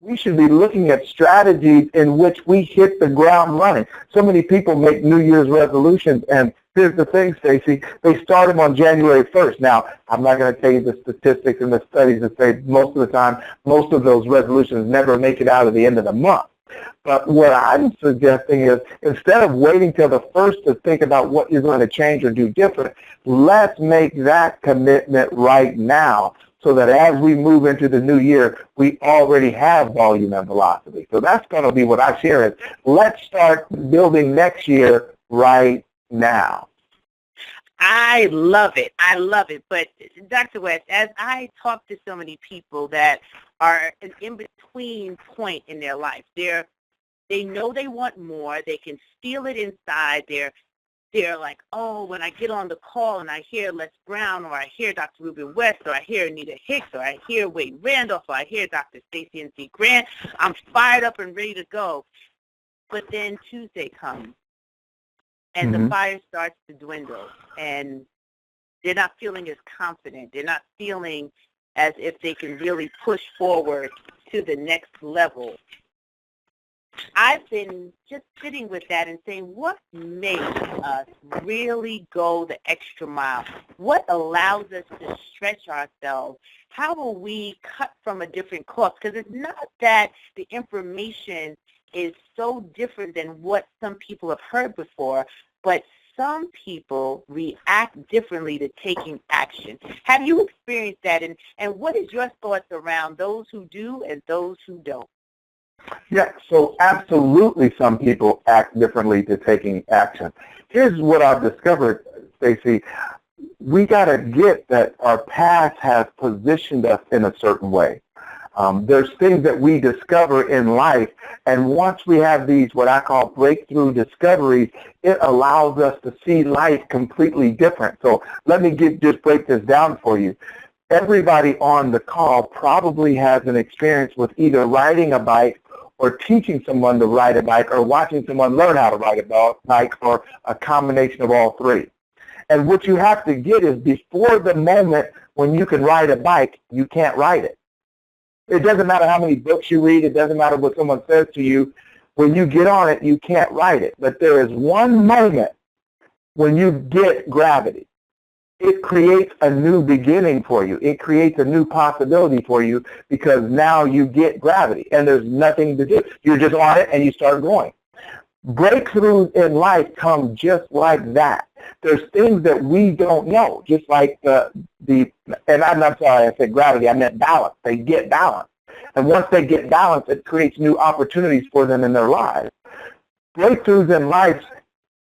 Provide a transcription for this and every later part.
we should be looking at strategies in which we hit the ground running. So many people make New Year's resolutions, and here's the thing, Stacey, they start them on January 1st. Now, I'm not going to tell you the statistics and the studies that say most of the time, most of those resolutions never make it out of the end of the month. But what I'm suggesting is instead of waiting till the first to think about what you're going to change or do different, let's make that commitment right now so that as we move into the new year, we already have volume and velocity. So that's going to be what I share is let's start building next year right now. I love it. I love it. But Dr. West, as I talk to so many people that are an in-between point in their life, they know they want more. They can feel it inside. They're like, oh, when I get on the call and I hear Les Brown or I hear Dr. Ruben West or I hear Anita Hicks or I hear Wade Randolph or I hear Dr. Stacey N.C. Grant, I'm fired up and ready to go. But then Tuesday comes and the fire starts to dwindle and they're not feeling as confident. They're not feeling as if they can really push forward to the next level. I've been just sitting with that and saying, what makes us really go the extra mile? What allows us to stretch ourselves? How will we cut from a different cloth? Because it's not that the information is so different than what some people have heard before, but some people react differently to taking action. Have you experienced that? And what is your thoughts around those who do and those who don't? Yeah, so absolutely some people act differently to taking action. Here's what I've discovered, Stacey. We got to get that our past has positioned us in a certain way. There's things that we discover in life, and once we have these, what I call breakthrough discoveries, it allows us to see life completely different. So let me just break this down for you. Everybody on the call probably has an experience with either riding a bike or teaching someone to ride a bike or watching someone learn how to ride a bike or a combination of all three. And what you have to get is before the moment when you can ride a bike, you can't ride it. It doesn't matter how many books you read. It doesn't matter what someone says to you. When you get on it, you can't ride it. But there is one moment when you get gravity. It creates a new beginning for you. It creates a new possibility for you because now you get gravity and there's nothing to do. You're just on it and you start going. Breakthroughs in life come just like that. There's things that we don't know, just like and I'm sorry, I said gravity, I meant balance. They get balance. And once they get balance, it creates new opportunities for them in their lives. Breakthroughs in life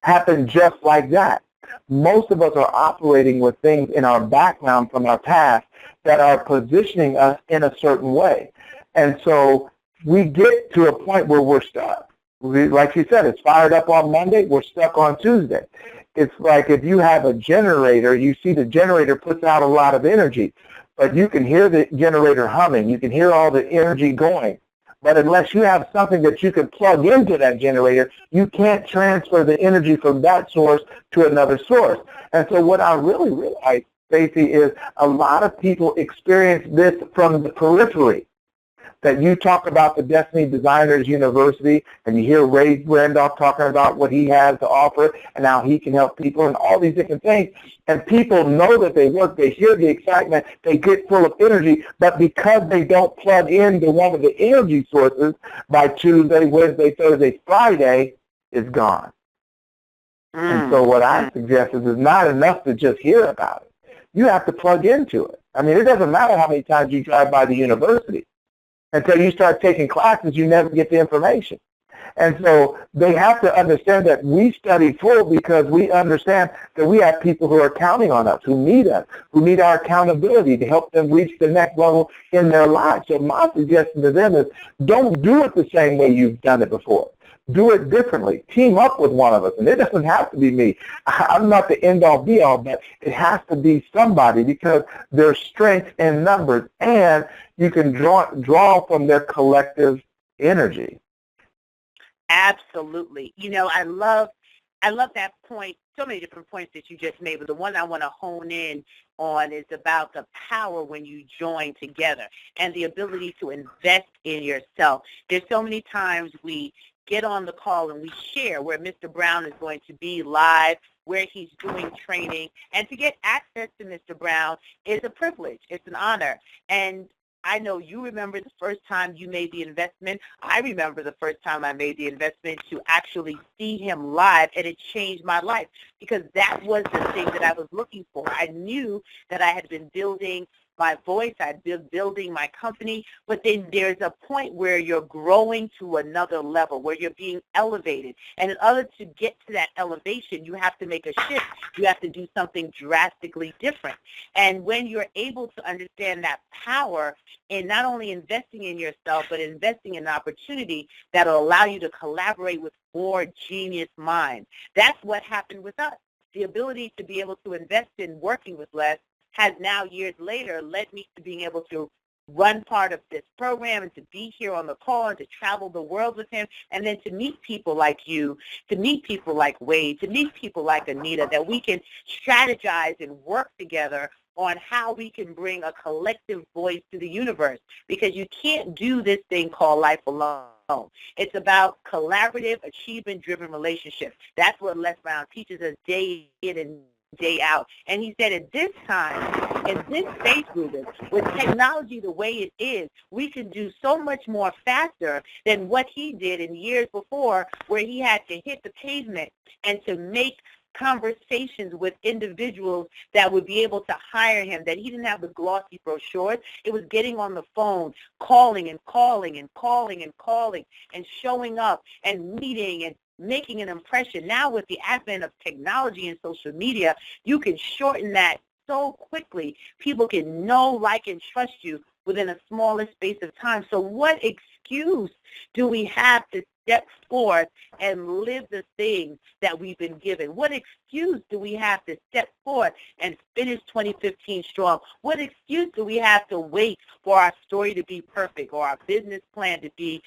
happen just like that. Most of us are operating with things in our background from our past that are positioning us in a certain way. And so we get to a point where we're stuck. Like you said, it's fired up on Monday, we're stuck on Tuesday. It's like if you have a generator, you see the generator puts out a lot of energy, but you can hear the generator humming. You can hear all the energy going. But unless you have something that you can plug into that generator, you can't transfer the energy from that source to another source. And so what I really realized, Stacey, is a lot of people experience this from the periphery. That you talk about the Destiny Designers University, and you hear Ray Randolph talking about what he has to offer and how he can help people and all these different things. And people know that they work, they hear the excitement, they get full of energy, but because they don't plug into one of the energy sources by Tuesday, Wednesday, Thursday, Friday, it's gone. And so what I suggest is it's not enough to just hear about it. You have to plug into it. I mean, it doesn't matter how many times you drive by the university. Until you start taking classes, you never get the information. And so they have to understand that we study full because we understand that we have people who are counting on us, who need us, who need our accountability to help them reach the next level in their lives. So my suggestion to them is don't do it the same way you've done it before. Do it differently. Team up with one of us. And it doesn't have to be me. I'm not the end-all, be-all, but it has to be somebody because there's strength in numbers, and you can draw from their collective energy. Absolutely. You know, I love I love that point, so many different points that you just made, but the one I want to hone in on is about the power when you join together and the ability to invest in yourself. There's so many times we get on the call and we share where Mr. Brown is going to be live, where he's doing training, and to get access to Mr. Brown is a privilege. It's an honor. And I know you remember the first time you made the investment. I remember the first time I made the investment to actually see him live, and it changed my life because that was the thing that I was looking for. I knew that I had been building my voice, I'd been building my company, but then there's a point where you're growing to another level, where you're being elevated. And in order to get to that elevation, you have to make a shift. You have to do something drastically different. And when you're able to understand that power in not only investing in yourself, but investing in an opportunity that will allow you to collaborate with more genius minds, that's what happened with us. The ability to be able to invest in working with Les has now, years later, led me to being able to run part of this program and to be here on the call and to travel the world with him, and then to meet people like you, to meet people like Wade, to meet people like Anita, that we can strategize and work together on how we can bring a collective voice to the universe, because you can't do this thing called life alone. It's about collaborative, achievement-driven relationships. That's what Les Brown teaches us day in and day out. And he said at this time, in this space, Ruben, with technology the way it is, we can do so much more faster than what he did in years before, where he had to hit the pavement and to make conversations with individuals that would be able to hire him, that he didn't have the glossy brochures. It was getting on the phone, calling and calling and calling and calling and showing up and meeting and making an impression. Now with the advent of technology and social media, you can shorten that so quickly. People can know, like, and trust you within a smaller space of time. So what excuse do we have to step forth and live the things that we've been given? What excuse do we have to step forth and finish 2015 strong? What excuse do we have to wait for our story to be perfect, or our business plan to be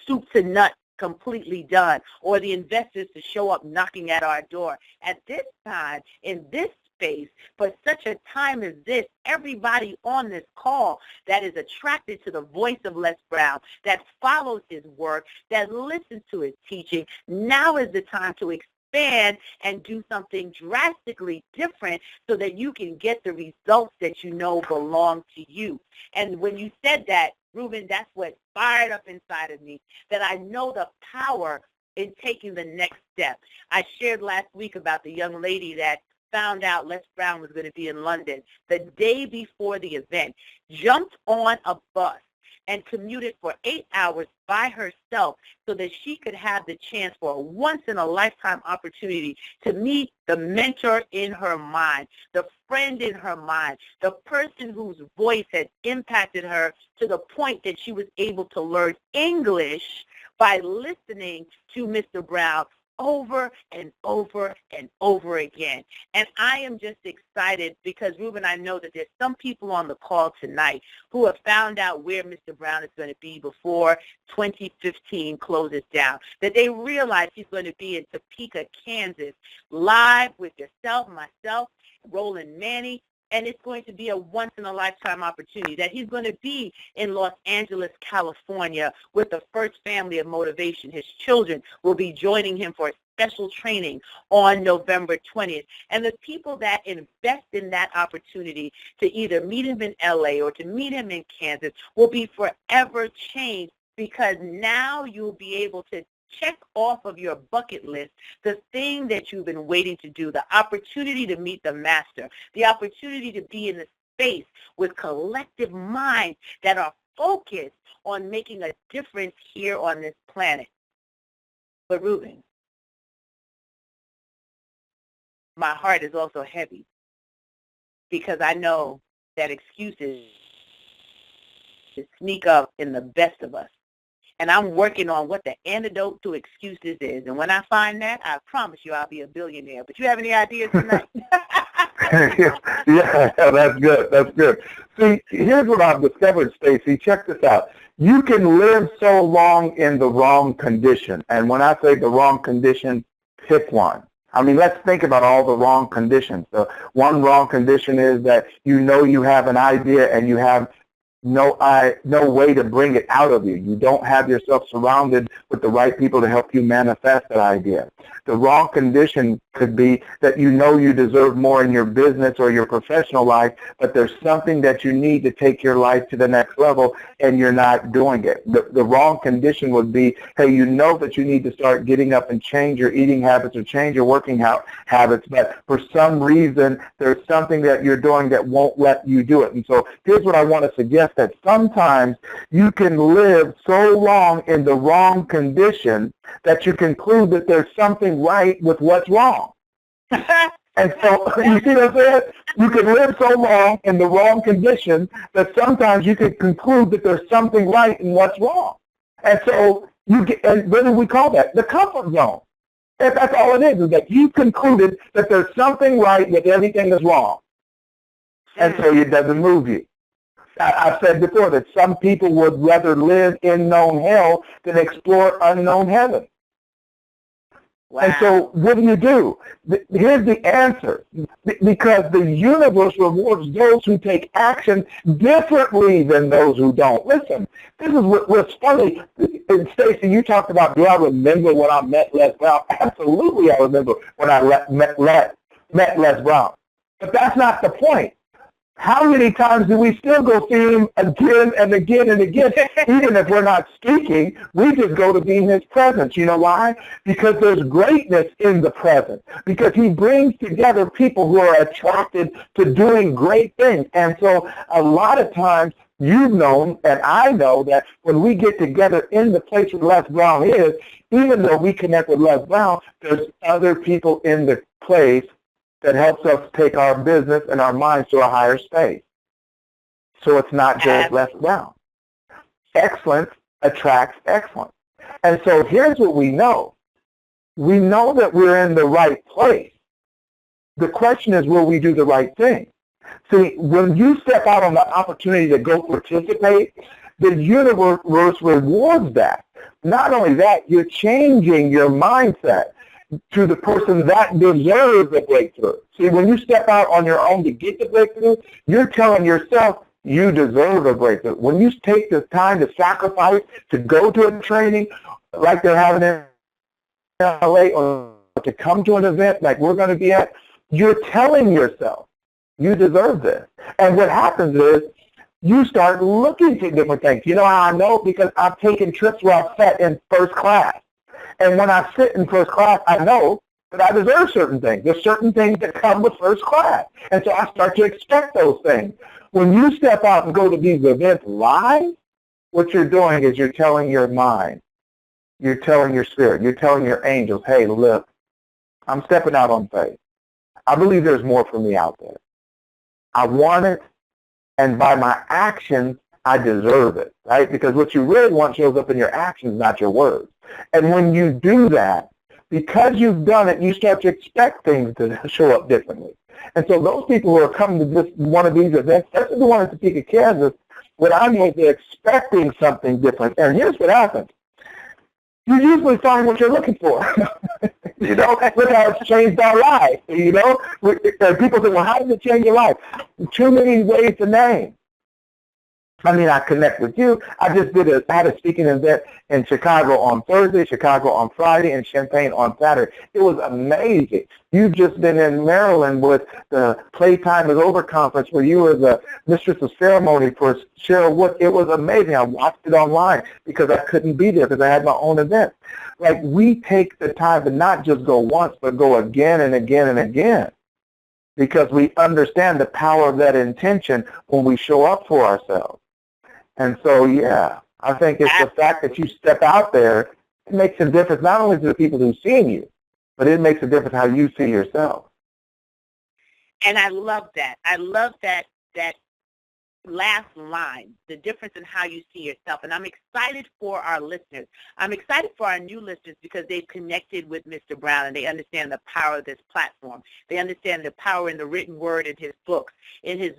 soup to nuts, completely done, or the investors to show up knocking at our door? At this time, in this space, for such a time as this, everybody on this call that is attracted to the voice of Les Brown, that follows his work, that listens to his teaching, now is the time to expand and do something drastically different so that you can get the results that you know belong to you. And when you said that, Ruben, that's what fired up inside of me, that I know the power in taking the next step. I shared last week about the young lady that found out Les Brown was going to be in London the day before the event, jumped on a bus and commuted for 8 hours by herself so that she could have the chance for a once-in-a-lifetime opportunity to meet the mentor in her mind, the friend in her mind, the person whose voice had impacted her to the point that she was able to learn English by listening to Mr. Brown over and over and over again. And I am just excited because, Ruben, I know that there's some people on the call tonight who have found out where Mr. Brown is going to be before 2015 closes down, that they realize he's going to be in Topeka, Kansas, live with yourself, myself, Roland Manny, and it's going to be a once-in-a-lifetime opportunity, that he's going to be in Los Angeles, California with the First Family of Motivation. His children will be joining him for a special training on November 20th. And the people that invest in that opportunity to either meet him in LA or to meet him in Kansas will be forever changed, because now you'll be able to check off of your bucket list the thing that you've been waiting to do, the opportunity to meet the master, the opportunity to be in a space with collective minds that are focused on making a difference here on this planet. But Ruben, my heart is also heavy because I know that excuses sneak up in the best of us. And I'm working on what the antidote to excuses is. And when I find that, I promise you I'll be a billionaire. But you have any ideas tonight? yeah, that's good. That's good. See, here's what I've discovered, Stacey. Check this out. You can live so long in the wrong condition. And when I say the wrong condition, Pick one. I mean, let's think about all the wrong conditions. The one wrong condition is that you know you have an idea and you have no way to bring it out of you. You don't have yourself surrounded with the right people to help you manifest that idea. The wrong condition could be that you know you deserve more in your business or your professional life, but there's something that you need to take your life to the next level and you're not doing it. The wrong condition would be, hey, you know that you need to start getting up and change your eating habits or change your working habits, but for some reason there's something that you're doing that won't let you do it. And so here's what I want to suggest, that sometimes you can live so long in the wrong condition that you conclude that there's something right with what's wrong. And so, you see what I'm saying? You can live so long in the wrong condition that sometimes you can conclude that there's something right in what's wrong. And so, and what do we call that? The comfort zone. And that's all it is that you concluded that there's something right with everything that's wrong. And so it doesn't move you. I've said before that some people would rather live in known hell than explore unknown heaven. Wow. And so what do? Here's the answer. Because the universe rewards those who take action differently than those who don't. Listen, this is what's funny. And Stacey, you talked about, do I remember when I met Les Brown? Absolutely, I remember when I met Les Brown. But that's not the point. How many times do we still go see him again and again and again? Even if we're not speaking, we just go to be in his presence. You know why? Because there's greatness in the present. Because he brings together people who are attracted to doing great things. And so a lot of times you've known, and I know, that when we get together in the place where Les Brown is, even though we connect with Les Brown, there's other people in the place that helps us take our business and our minds to a higher space. So it's not just Les Brown. Excellence attracts excellence. And so here's what we know. We know that we're in the right place. The question is, will we do the right thing? See, when you step out on the opportunity to go participate, the universe rewards that. Not only that, you're changing your mindset to the person that deserves a breakthrough. See, when you step out on your own to get the breakthrough, you're telling yourself you deserve a breakthrough. When you take the time to sacrifice to go to a training like they're having in LA, or to come to an event like we're going to be at, you're telling yourself you deserve this. And what happens is you start looking for different things. You know how I know? Because I've taken trips where I've sat in first class. And when I sit in first class, I know that I deserve certain things. There's certain things that come with first class. And so I start to expect those things. When you step out and go to these events live, what you're doing is you're telling your mind, you're telling your spirit, you're telling your angels, hey, look, I'm stepping out on faith. I believe there's more for me out there. I want it, and by my actions, I deserve it, right? Because what you really want shows up in your actions, not your words. And when you do that, because you've done it, you start to expect things to show up differently. And so those people who are coming to this one of these events, especially the one in Topeka, Kansas, what I know is they're expecting something different. And here's what happens. You usually find what you're looking for. You know, look how it's changed our lives. You know, people say, well, how does it change your life? Too many ways to name. I mean, I connect with you. I had a speaking event in Chicago on Thursday, Chicago on Friday, and Champaign on Saturday. It was amazing. You've just been in Maryland with the Playtime is Over conference where you were the mistress of ceremony for Cheryl Wood. It was amazing. I watched it online because I couldn't be there because I had my own event. Like, we take the time to not just go once, but go again and again and again, because we understand the power of that intention when we show up for ourselves. And so, yeah, I think it's the fact that you step out there, it makes a difference not only to the people who see you, but it makes a difference how you see yourself. And I love that. I love that last line, the difference in how you see yourself. And I'm excited for our listeners. I'm excited for our new listeners because they've connected with Mr. Brown and they understand the power of this platform. They understand the power in the written word in his books, in his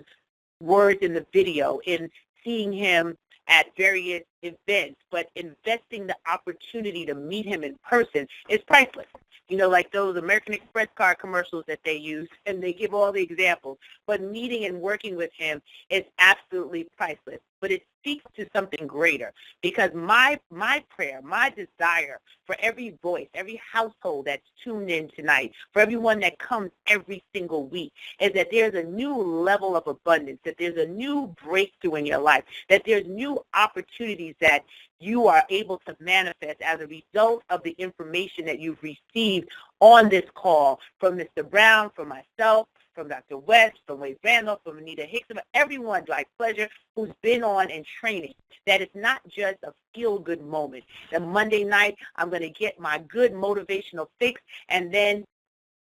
words in the video, in seeing him at various events, but investing the opportunity to meet him in person is priceless. Like those American Express card commercials that they use, and they give all the examples. But meeting and working with him is absolutely priceless. But it speaks to something greater, because my prayer, my desire for every voice, every household that's tuned in tonight, for everyone that comes every single week, is that there's a new level of abundance, that there's a new breakthrough in your life, that there's new opportunities that you are able to manifest as a result of the information that you've received on this call from Mr. Brown, from myself, from Dr. West, from Wade Randolph, from Anita Hicks, from everyone like Pleasure who's been on and training, that it's not just a feel-good moment. That Monday night, I'm going to get my good motivational fix, and then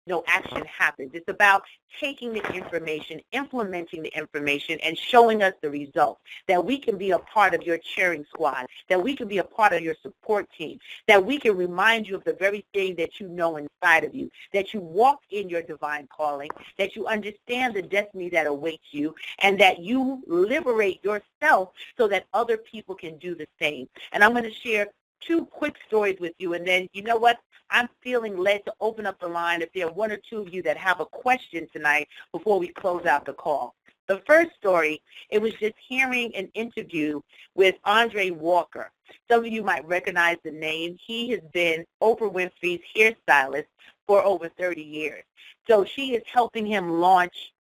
no action happens. It's about taking the information, implementing the information, and showing us the results, that we can be a part of your cheering squad, that we can be a part of your support team, that we can remind you of the very thing that you know inside of you, that you walk in your divine calling, that you understand the destiny that awaits you, and that you liberate yourself so that other people can do the same. And I'm going to share 2 quick stories with you, and then, you know what? I'm feeling led to open up the line if there are 1 or 2 of you that have a question tonight before we close out the call. The first story, it was just hearing an interview with Andre Walker. Some of you might recognize the name. He has been Oprah Winfrey's hairstylist for over 30 years. So she is helping him launch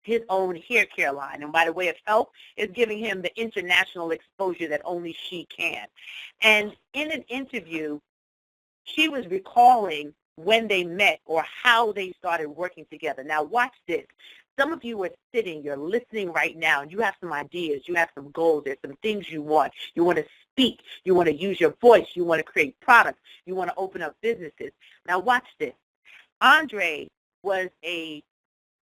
his own hair care line, and by the way of help, is giving him the international exposure that only she can. And in an interview, she was recalling when they met or how they started working together. Now, watch this. Some of you are sitting, you're listening right now, and you have some ideas, you have some goals, there's some things you want. You want to speak, you want to use your voice, you want to create products, you want to open up businesses. Now, watch this. Andre was a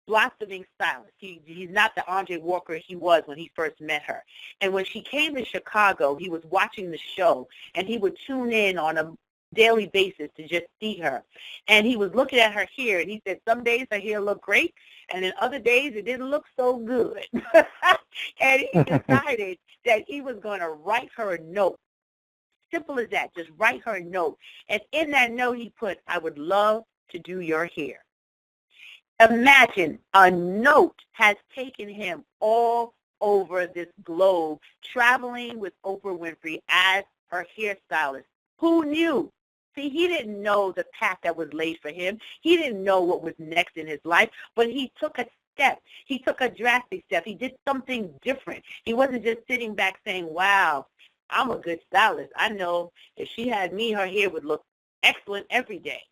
blossoming stylist. He's not the Andre Walker he was when he first met her. And when she came to Chicago, he was watching the show, and he would tune in on a daily basis to just see her. And he was looking at her hair, and he said some days her hair looked great, and then other days it didn't look so good. And he decided that he was going to write her a note. Simple as that, just write her a note. And in that note he put, "I would love to do your hair." Imagine, a note has taken him all over this globe, traveling with Oprah Winfrey as her hairstylist. Who knew? See, he didn't know the path that was laid for him. He didn't know what was next in his life, but he took a step. He took a drastic step. He did something different. He wasn't just sitting back saying, wow, I'm a good stylist. I know if she had me, her hair would look excellent every day.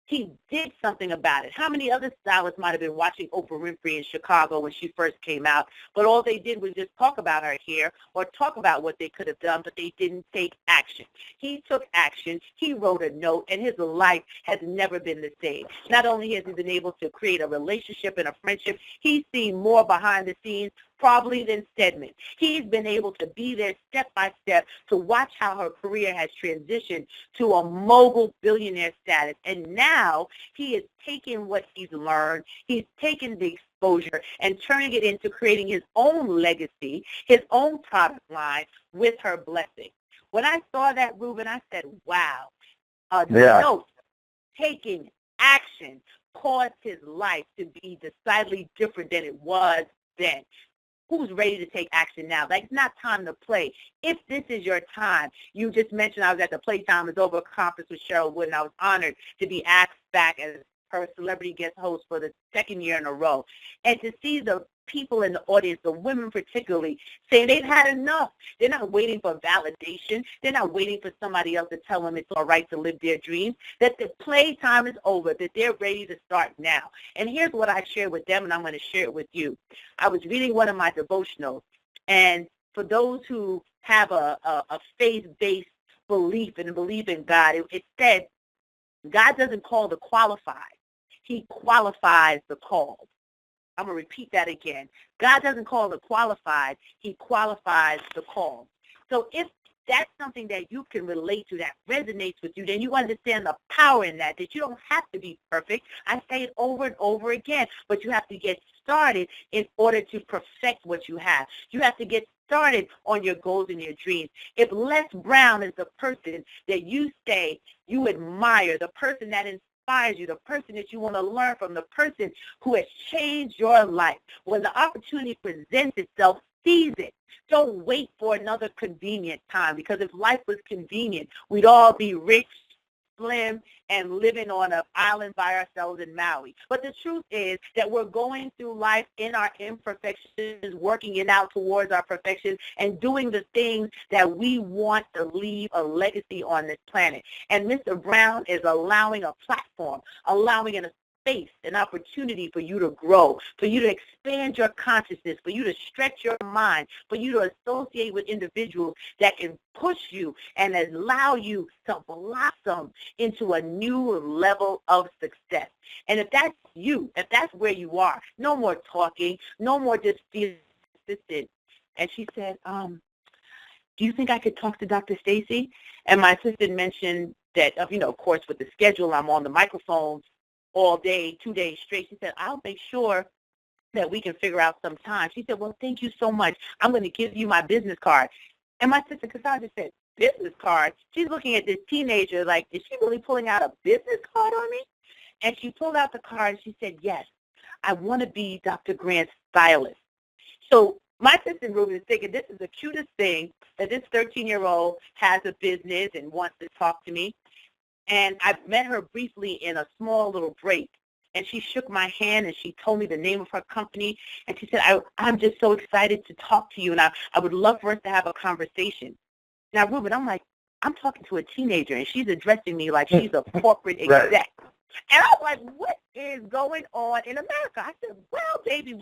He did something about it. How many other stylists might have been watching Oprah Winfrey in Chicago when she first came out, but all they did was just talk about her hair or talk about what they could have done, but they didn't take action. He took action. He wrote a note, and his life has never been the same. Not only has he been able to create a relationship and a friendship, he's seen more behind the scenes probably than Stedman. He's been able to be there step by step to watch how her career has transitioned to a mogul billionaire status. And now he has taken what he's learned, he's taken the exposure and turning it into creating his own legacy, his own product line with her blessing. When I saw that, Ruben, I said, wow, a note, taking action caused his life to be decidedly different than it was then. Who's ready to take action now? Like, it's not time to play. If this is your time, you just mentioned I was at the Playtime is Over conference with Cheryl Wood, and I was honored to be asked back as her celebrity guest host for the 2nd year in a row. And to see the people in the audience, the women particularly, saying they've had enough. They're not waiting for validation. They're not waiting for somebody else to tell them it's all right to live their dreams, that the playtime is over, that they're ready to start now. And here's what I shared with them, and I'm going to share it with you. I was reading one of my devotionals, and for those who have a faith-based belief and believe in God, it said, God doesn't call the qualified. He qualifies the called. I'm going to repeat that again. God doesn't call the qualified. He qualifies the called. So if that's something that you can relate to, that resonates with you, then you understand the power in that you don't have to be perfect. I say it over and over again, but you have to get started in order to perfect what you have. You have to get started on your goals and your dreams. If Les Brown is the person that you say you admire, the person that inspires you, the person that you want to learn from, the person who has changed your life, when the opportunity presents itself, seize it. Don't wait for another convenient time, because if life was convenient, we'd all be rich, slim, and living on an island by ourselves in Maui. But the truth is that we're going through life in our imperfections, working it out towards our perfection, and doing the things that we want to leave a legacy on this planet. And Mr. Brown is allowing a platform, allowing an space, an opportunity for you to grow, for you to expand your consciousness, for you to stretch your mind, for you to associate with individuals that can push you and allow you to blossom into a new level of success. And if that's you, if that's where you are, no more talking, no more just feeling assistant. And she said, do you think I could talk to Dr. Stacy? And my assistant mentioned that, of course, with the schedule, I'm on the microphone all day, 2 days straight. She said, I'll make sure that we can figure out some time. She said, well, thank you so much. I'm going to give you my business card. And my sister Cassandra said, business card? She's looking at this teenager like, is she really pulling out a business card on me? And she pulled out the card and she said, yes, I want to be Dr. Grant's stylist. So my sister Ruben is thinking this is the cutest thing, that this 13-year-old has a business and wants to talk to me. And I met her briefly in a small little break. And she shook my hand and she told me the name of her company. And she said, I'm just so excited to talk to you. And I would love for us to have a conversation. Now, Ruben, I'm like, I'm talking to a teenager and she's addressing me like she's a corporate exec. Right. And I was like, what is going on in America? I said, well, baby,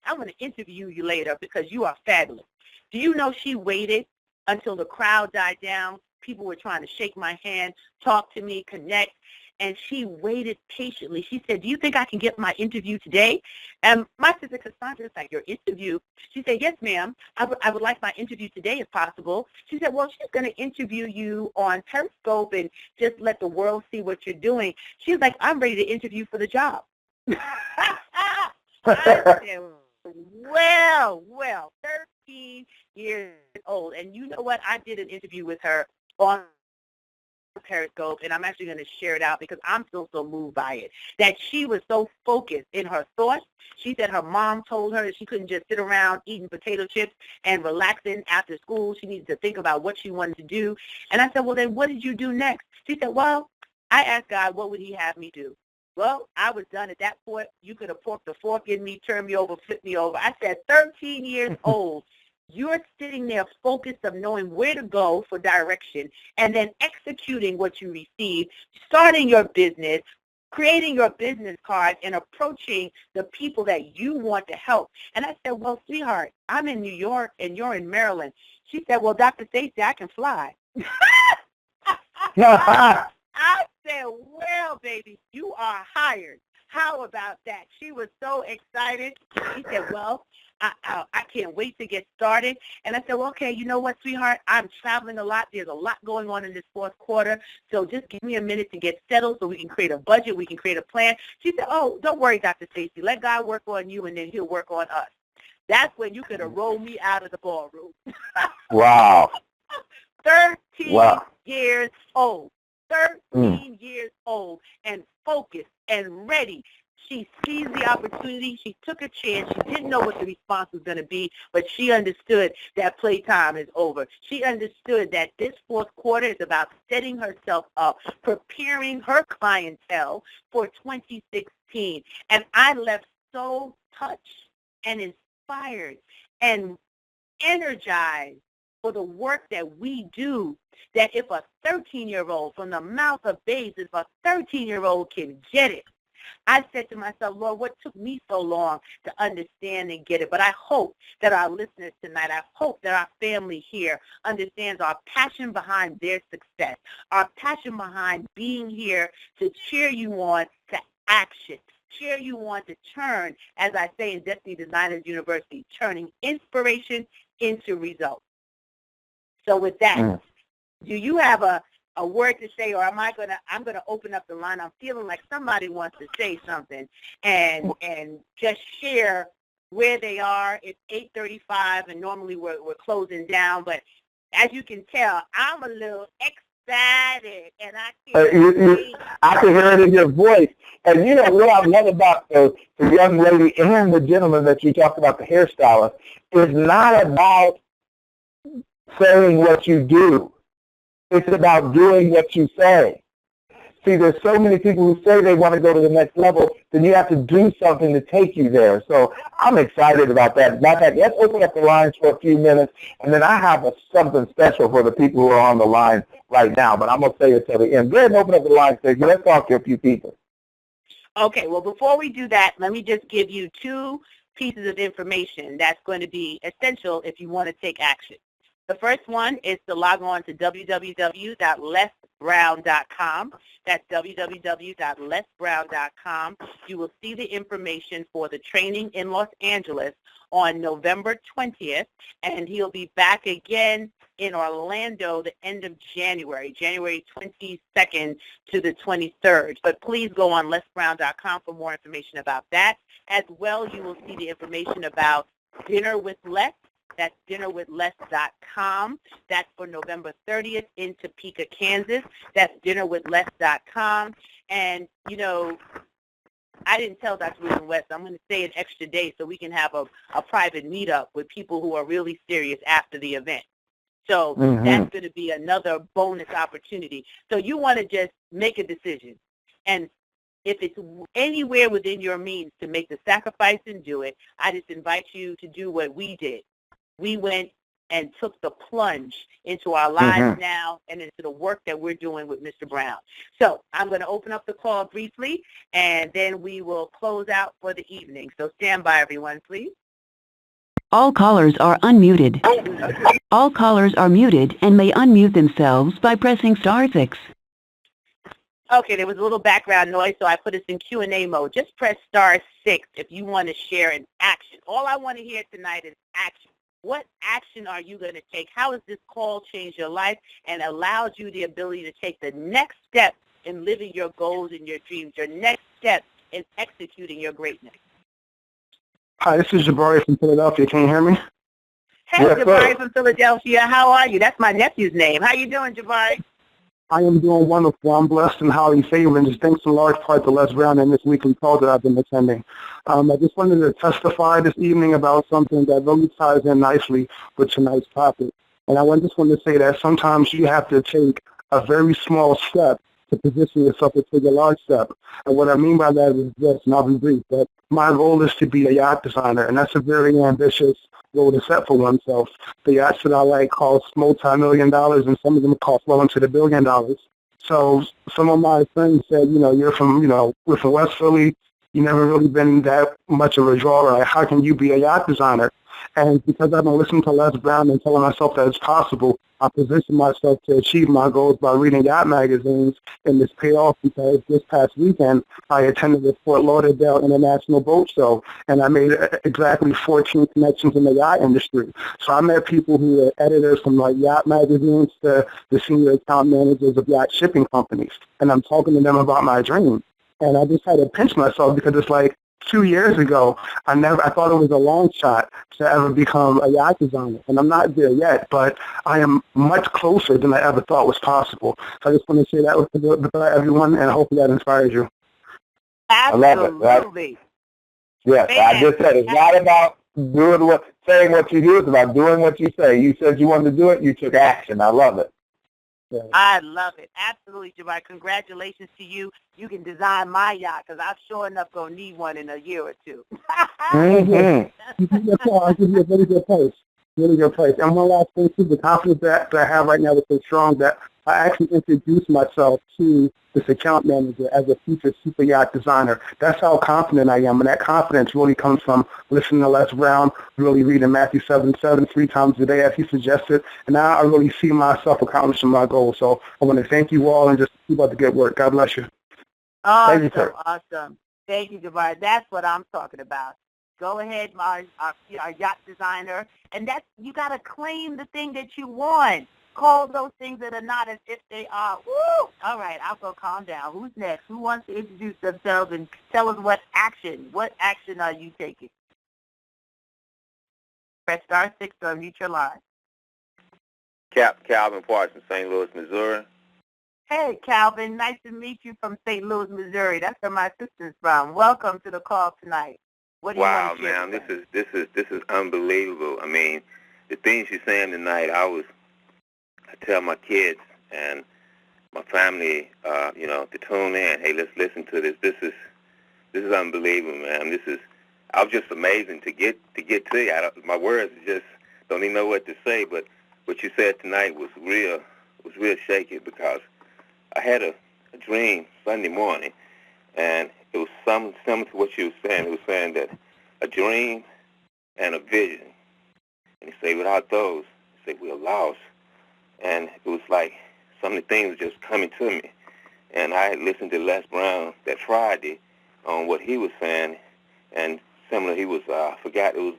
I'm going to interview you later because you are fabulous. Do you know she waited until the crowd died down? People were trying to shake my hand, talk to me, connect, and she waited patiently. She said, do you think I can get my interview today? And my sister Cassandra is like, your interview? She said, yes, ma'am. I would like my interview today if possible. She said, well, she's going to interview you on Periscope and just let the world see what you're doing. She's like, I'm ready to interview for the job. I said, well, 13 years old. And you know what? I did an interview with her on Periscope, and I'm actually going to share it out because I'm still so moved by it, that she was so focused in her thoughts. She said her mom told her that she couldn't just sit around eating potato chips and relaxing after school. She needed to think about what she wanted to do. And I said, well, then what did you do next? She said, well, I asked God, what would he have me do? Well, I was done at that point. You could have poked the fork in me, turned me over, flipped me over. I said, 13 years old. You're sitting there focused of knowing where to go for direction and then executing what you received, starting your business, creating your business card, and approaching the people that you want to help. And I said, well, sweetheart, I'm in New York and you're in Maryland. She said, well, Dr. Stacy, I can fly. I said, well, baby, you are hired. How about that? She was so excited. She said, well, I can't wait to get started. And I said, well, okay, you know what, sweetheart? I'm traveling a lot. There's a lot going on in this fourth quarter. So just give me a minute to get settled so we can create a budget. We can create a plan. She said, oh, don't worry, Dr. Stacy. Let God work on you, and then he'll work on us. That's when you could have rolled me out of the ballroom. Wow. 13 years old. 13 years old and focused and ready. She seized the opportunity. She took a chance. She didn't know what the response was going to be, but she understood that playtime is over. She understood that this fourth quarter is about setting herself up, preparing her clientele for 2016. And I left so touched and inspired and energized for the work that we do, that if a 13-year-old from the mouth of babes, if a 13-year-old can get it, I said to myself, Lord, what took me so long to understand and get it? But I hope that our listeners tonight, I hope that our family here understands our passion behind their success, our passion behind being here to cheer you on to action, cheer you on to turn, as I say in Destiny Designers University, turning inspiration into results. So with that, Mm. do you have a word to say, or I'm gonna open up the line? I'm feeling like somebody wants to say something and just share where they are. It's 8:35, and normally we're closing down, but as you can tell, I'm a little excited, and I can't wait. I can hear it in your voice. And you know what I love about the young lady and the gentleman that you talked about, the hairstylist, is not about saying what you do. It's about doing what you say. See, there's so many people who say they want to go to the next level, then you have to do something to take you there. So I'm excited about that. Matter of fact, let's open up the lines for a few minutes, and then I have something special for the people who are on the line right now, but I'm going to say it till the end. Go ahead and open up the line, Stacey. Let's talk to a few people. Okay, well, before we do that, let me just give you two pieces of information that's going to be essential if you want to take action. The first one is to log on to www.lesbrown.com. That's www.lesbrown.com. You will see the information for the training in Los Angeles on November 20th, and he'll be back again in Orlando the end of January 22nd to the 23rd. But please go on lesbrown.com for more information about that. As well, you will see the information about Dinner with Les. That's dinnerwithles.com. That's for November 30th in Topeka, Kansas. That's dinnerwithles.com. And, you know, I didn't tell Dr. William West. I'm going to stay an extra day so we can have a private meetup with people who are really serious after the event. So that's going to be another bonus opportunity. So you want to just make a decision. And if it's anywhere within your means to make the sacrifice and do it, I just invite you to do what we did. We went and took the plunge into our lives now and into the work that we're doing with Mr. Brown. So I'm going to open up the call briefly, and then we will close out for the evening. So stand by, everyone, please. All callers are unmuted. All callers are muted and may unmute themselves by pressing *6. Okay, there was a little background noise, so I put us in Q&A mode. Just press *6 if you want to share an action. All I want to hear tonight is action. What action are you going to take? How has this call changed your life and allowed you the ability to take the next step in living your goals and your dreams, your next step in executing your greatness? Hi, this is Jabari from Philadelphia. Can you hear me? Hey, Yes, Jabari sir. from Philadelphia. How are you? That's my nephew's name. How you doing, Jabari? I am doing wonderful. I'm blessed and highly favored, and just thanks in large part to Les Brown and this weekly call that I've been attending. I just wanted to testify this evening about something that really ties in nicely with tonight's topic. And I just wanted to say that sometimes you have to take a very small step to position yourself to take a large step. And what I mean by that is this, and I'll be brief, that my goal is to be a yacht designer, and that's a very ambitious goal to set for oneself. The yachts that I like cost multi-million dollars, and some of them cost well into the $1 billion. So some of my friends said, we're from West Philly. You never really been that much of a drawer. Like, how can you be a yacht designer? And because I've been listening to Les Brown and telling myself that it's possible, I positioned myself to achieve my goals by reading yacht magazines, and this paid off because this past weekend I attended the Fort Lauderdale International Boat Show, and I made exactly 14 connections in the yacht industry. So I met people who were editors from like yacht magazines to the senior account managers of yacht shipping companies, and I'm talking to them about my dream. And I just had to pinch myself because it's like 2 years ago, I thought it was a long shot to ever become a yacht designer, and I'm not there yet, but I am much closer than I ever thought was possible. So I just want to share that with everyone, and hopefully that inspires you. Absolutely. I love it. Yes, Man. I just said it's not about saying what you do. It's about doing what you say. You said you wanted to do it. You took action. I love it. Yeah. I love it. Absolutely, Jabari. Congratulations to you. You can design my yacht because I'm sure enough going to need one in a year or two. I'll give you a very good place. Really good place. And one last thing, too, the confidence that I have right now is so strong that I actually introduced myself to this account manager as a future super yacht designer. That's how confident I am, and that confidence really comes from listening to Les Brown, really reading Matthew 7:7 3 times a day as he suggested, and now I really see myself accomplishing my goals. So I want to thank you all and just keep up the good work. God bless you. Awesome, Thank you, sir. awesome. Thank you, Jabari. That's what I'm talking about. Go ahead, our yacht designer, and you got to claim the thing that you want. call those things that are not as if they are. Woo! All right, I'll go calm down. Who's next? Who wants to introduce themselves and tell us what action are you taking? Press star 6 to unmute your line. Calvin Parsons, St. Louis, Missouri. Hey, Calvin, nice to meet you from St. Louis, Missouri. That's where my sister's from. Welcome to the call tonight. What do you Wow, want to share man, with us? this is unbelievable. I mean, the things you're saying tonight, I tell my kids and my family, to tune in. Hey, let's listen to this. This is unbelievable, man. I was just amazing to get to you. My words just don't even know what to say. But what you said tonight was real shaky, because I had a dream Sunday morning, and it was similar to what you were saying. It was saying that a dream and a vision, and he said without those, he said we're lost. And it was like some of the things were just coming to me. And I had listened to Les Brown that Friday on what he was saying, and similar, he was, I forgot, it was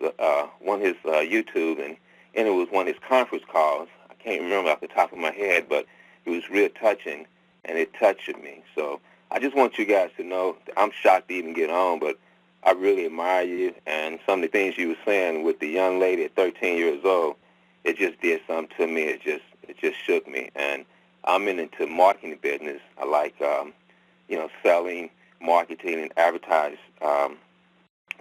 one of his YouTube, and it was one of his conference calls. I can't remember off the top of my head, but it was real touching, and it touched me. So I just want you guys to know that I'm shocked to even get on, but I really admire you, and some of the things you were saying with the young lady at 13 years old, it just did something to me. It just shook me. And I'm into marketing business. I like, selling, marketing, and advertise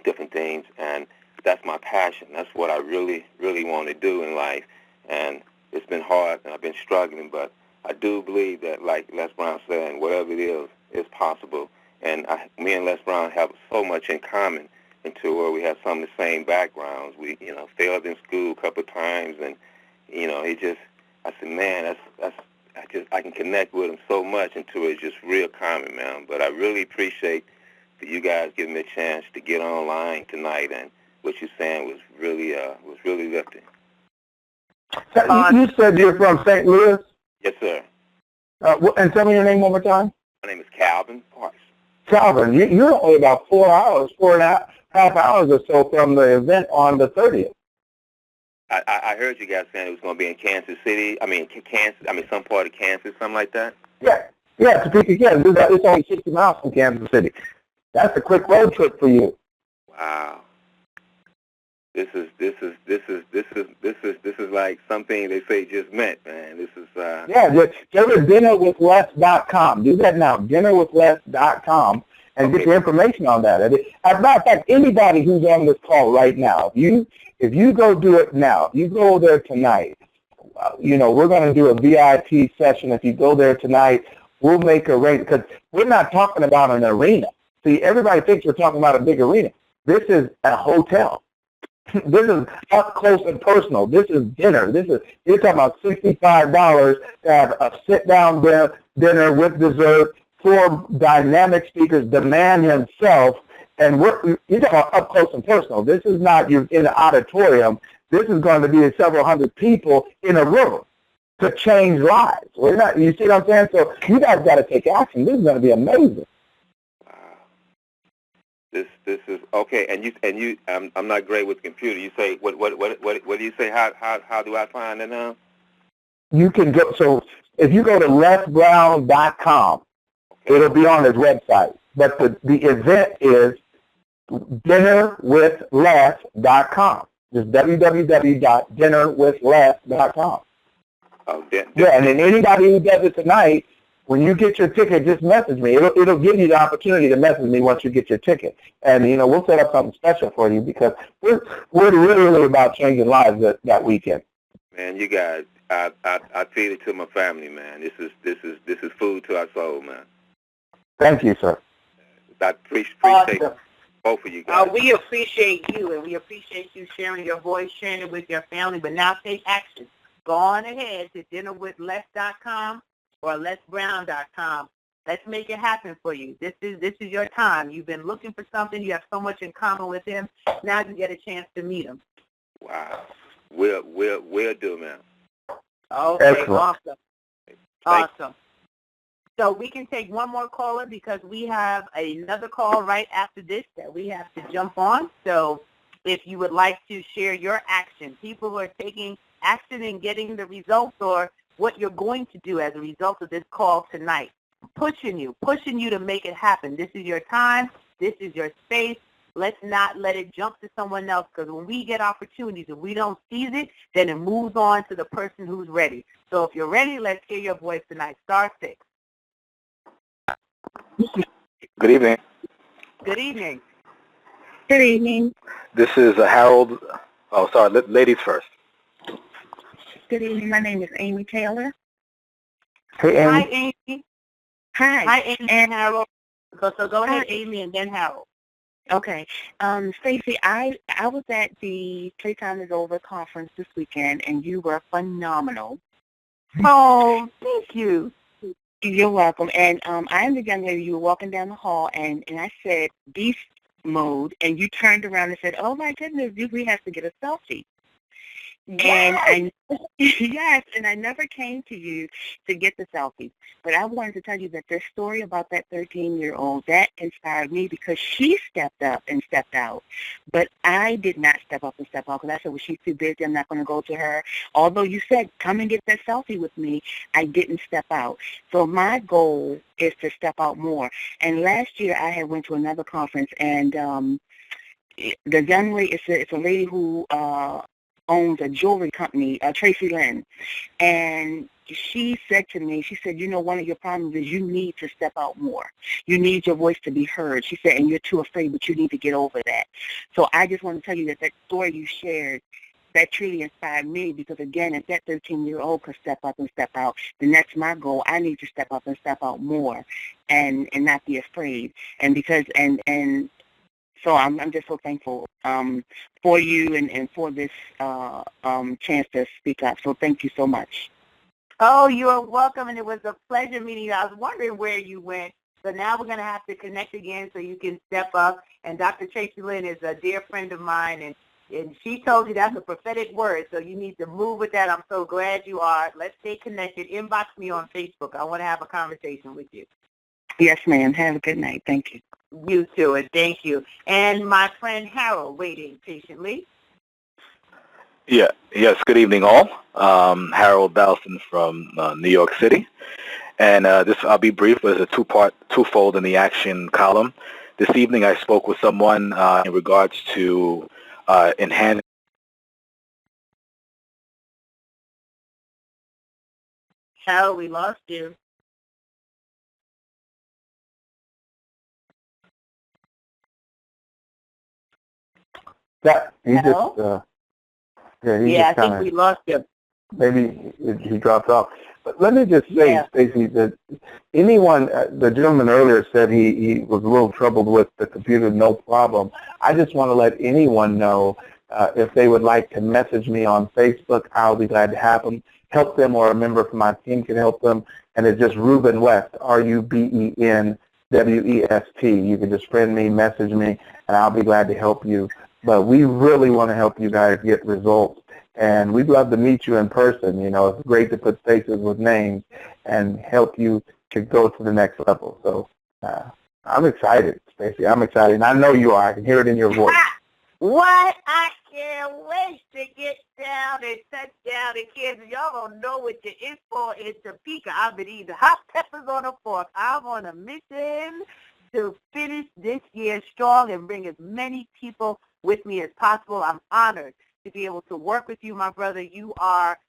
different things, and that's my passion. That's what I really, really want to do in life. And it's been hard, and I've been struggling, but I do believe that, like Les Brown said, whatever it is possible. And me and Les Brown have so much in common, into where we have some of the same backgrounds. We, failed in school a couple of times, and, I said, man, I can connect with him so much, into it's just real common, man. But I really appreciate for you guys giving me a chance to get online tonight, and what you're saying was really lifting. You said you're from St. Louis? Yes, sir. And tell me your name one more time. My name is Calvin Parsons. Calvin, you're only about 4 and a half hours or so from the event on the 30th. I heard you guys saying it was going to be in Kansas City. Some part of Kansas, something like that. Yeah, Topeka, Kansas. It's only 60 miles from Kansas City. That's a quick road trip for you. Wow. This is like something they say just met, man. This is just go to dinnerwithles.com. Do that now, dinnerwithles.com, and get your information on that. As a matter of fact, anybody who's on this call right now, if you go do it now, if you go there tonight, we're going to do a VIP session. If you go there tonight, we'll make a rate, because we're not talking about an arena. See, everybody thinks we're talking about a big arena. This is a hotel. This is up close and personal. This is dinner. You're talking about $65 to have a sit-down dinner with dessert, 4 dynamic speakers, the man himself, and you're talking about up close and personal. This is not you're in an auditorium. This is going to be several hundred people in a room to change lives. You see what I'm saying? So you guys got to take action. This is going to be amazing. This is okay, and you. I'm not great with the computer. You say what do you say? How do I find it now? You can go. So if you go to lesbrown.com, it'll be on his website. But the event is dinnerwithles.com. Just www.dinnerwithles.com. Yeah, and then anybody who does it tonight, when you get your ticket, just message me. It'll give you the opportunity to message me once you get your ticket. And, we'll set up something special for you, because we're really about changing lives that weekend. Man, you guys, I feed it to my family, man. This is food to our soul, man. Thank you, sir. I appreciate both of you guys. We appreciate you, and we appreciate you sharing your voice, sharing it with your family. But now take action. Go on ahead to dinnerwithles.com. or lesbrown.com. Let's make it happen for you. This is your time. You've been looking for something. You have so much in common with him. Now you get a chance to meet him. Wow. We'll do, man. Okay, excellent. Awesome. So we can take one more caller, because we have another call right after this that we have to jump on. So if you would like to share your action, people who are taking action and getting the results, or what you're going to do as a result of this call tonight. Pushing you to make it happen. This is your time. This is your space. Let's not let it jump to someone else, because when we get opportunities, if we don't seize it, then it moves on to the person who's ready. So if you're ready, let's hear your voice tonight. Star 6. Good evening. Good evening. Good evening. This is Harold. Oh, sorry. Ladies first. Good evening. My name is Amy Taylor. Hey, Amy. Hi, Amy. Hi. Hi, Amy and Harold. So go ahead, Hi. Amy, and then Harold. Okay. Stacey, I was at the Playtime is Over conference this weekend, and you were phenomenal. Oh, thank you. You're welcome. And I am the young lady. You were walking down the hall, and I said, beast mode, and you turned around and said, oh, my goodness, we have to get a selfie. And yes, and I never came to you to get the selfie. But I wanted to tell you that the story about that 13-year-old, that inspired me, because she stepped up and stepped out. But I did not step up and step out, because I said, well, she's too busy. I'm not going to go to her. Although you said, come and get that selfie with me, I didn't step out. So my goal is to step out more. And last year I had went to another conference, and the young lady, it's a lady who owns a jewelry company, Tracy Lynn, and she said to me, she said, you know, one of your problems is you need to step out more. You need your voice to be heard. She said, and you're too afraid, but you need to get over that. So I just want to tell you that story you shared, that truly inspired me, because, again, if that 13-year-old could step up and step out, then that's my goal. I need to step up and step out more and not be afraid. And because, and so I'm just so thankful for you and for this chance to speak up. So thank you so much. Oh, you are welcome, and it was a pleasure meeting you. I was wondering where you went, so now we're going to have to connect again so you can step up. And Dr. Tracy Lynn is a dear friend of mine, and she told you that's a prophetic word, so you need to move with that. I'm so glad you are. Let's stay connected. Inbox me on Facebook. I want to have a conversation with you. Yes, ma'am. Have a good night. Thank you. You too, and thank you. And my friend Harold, waiting patiently. Yeah. Yes. Good evening, all. Harold Balson from New York City, and I'll be brief. But it's a twofold in the action column. This evening, I spoke with someone in regards to enhancing. Harold, we lost you. That he Hello? just I think we lost you. maybe he dropped off. But let me just say, Stacey, that anyone, the gentleman earlier said he was a little troubled with the computer, no problem. I just want to let anyone know if they would like to message me on Facebook, I'll be glad to help them, or a member from my team can help them. And it's just Ruben West, RUBENWEST. You can just friend me, message me, and I'll be glad to help you. But we really want to help you guys get results. And we'd love to meet you in person. You know, it's great to put faces with names and help you to go to the next level. So I'm excited, Stacey. I'm excited. And I know you are. I can hear it in your voice. What? I can't wait to get down and touch down in Kansas. Y'all don't know what you're in for in Topeka. I've been eating hot peppers on a fork. I'm on a mission to finish this year strong and bring as many people with me as possible. I'm honored to be able to work with you, my brother. You are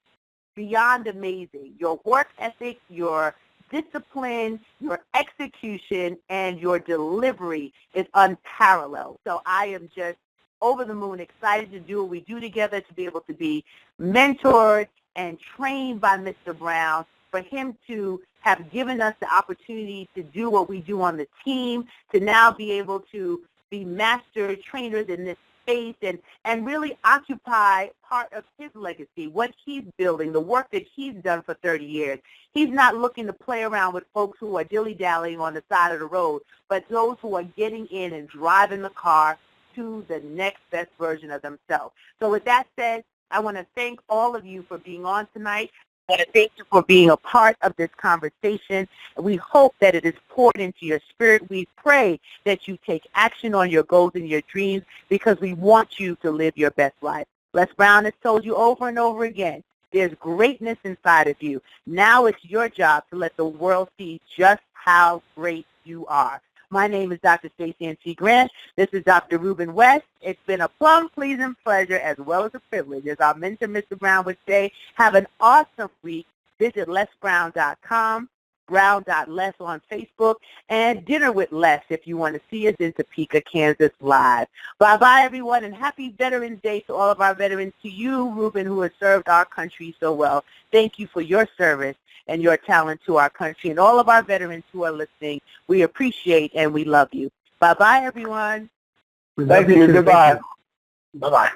beyond amazing. Your work ethic, your discipline, your execution, and your delivery is unparalleled. So I am just over the moon excited to do what we do together, to be able to be mentored and trained by Mr. Brown, for him to have given us the opportunity to do what we do on the team, to now be able to be master trainers in this space and really occupy part of his legacy, what he's building, the work that he's done for 30 years. He's not looking to play around with folks who are dilly-dallying on the side of the road, but those who are getting in and driving the car to the next best version of themselves. So with that said, I want to thank all of you for being on tonight. I want to thank you for being a part of this conversation. We hope that it is poured into your spirit. We pray that you take action on your goals and your dreams, because we want you to live your best life. Les Brown has told you over and over again, There's greatness inside of you. Now it's your job to let the world see just how great you are. My name is Dr. Stacey N.C. Grant. This is Dr. Ruben West. It's been a plum-pleasing pleasure as well as a privilege. As our mentor, Mr. Brown, would say, have an awesome week. Visit lesbrown.com, brown.les on Facebook, and Dinner with Les if you want to see us in Topeka, Kansas live. Bye-bye, everyone, and happy Veterans Day to all of our veterans. To you, Ruben, who has served our country so well. Thank you for your service and your talent to our country, and all of our veterans who are listening. We appreciate and we love you. Bye-bye, everyone. Thank you. Goodbye. Bye-bye.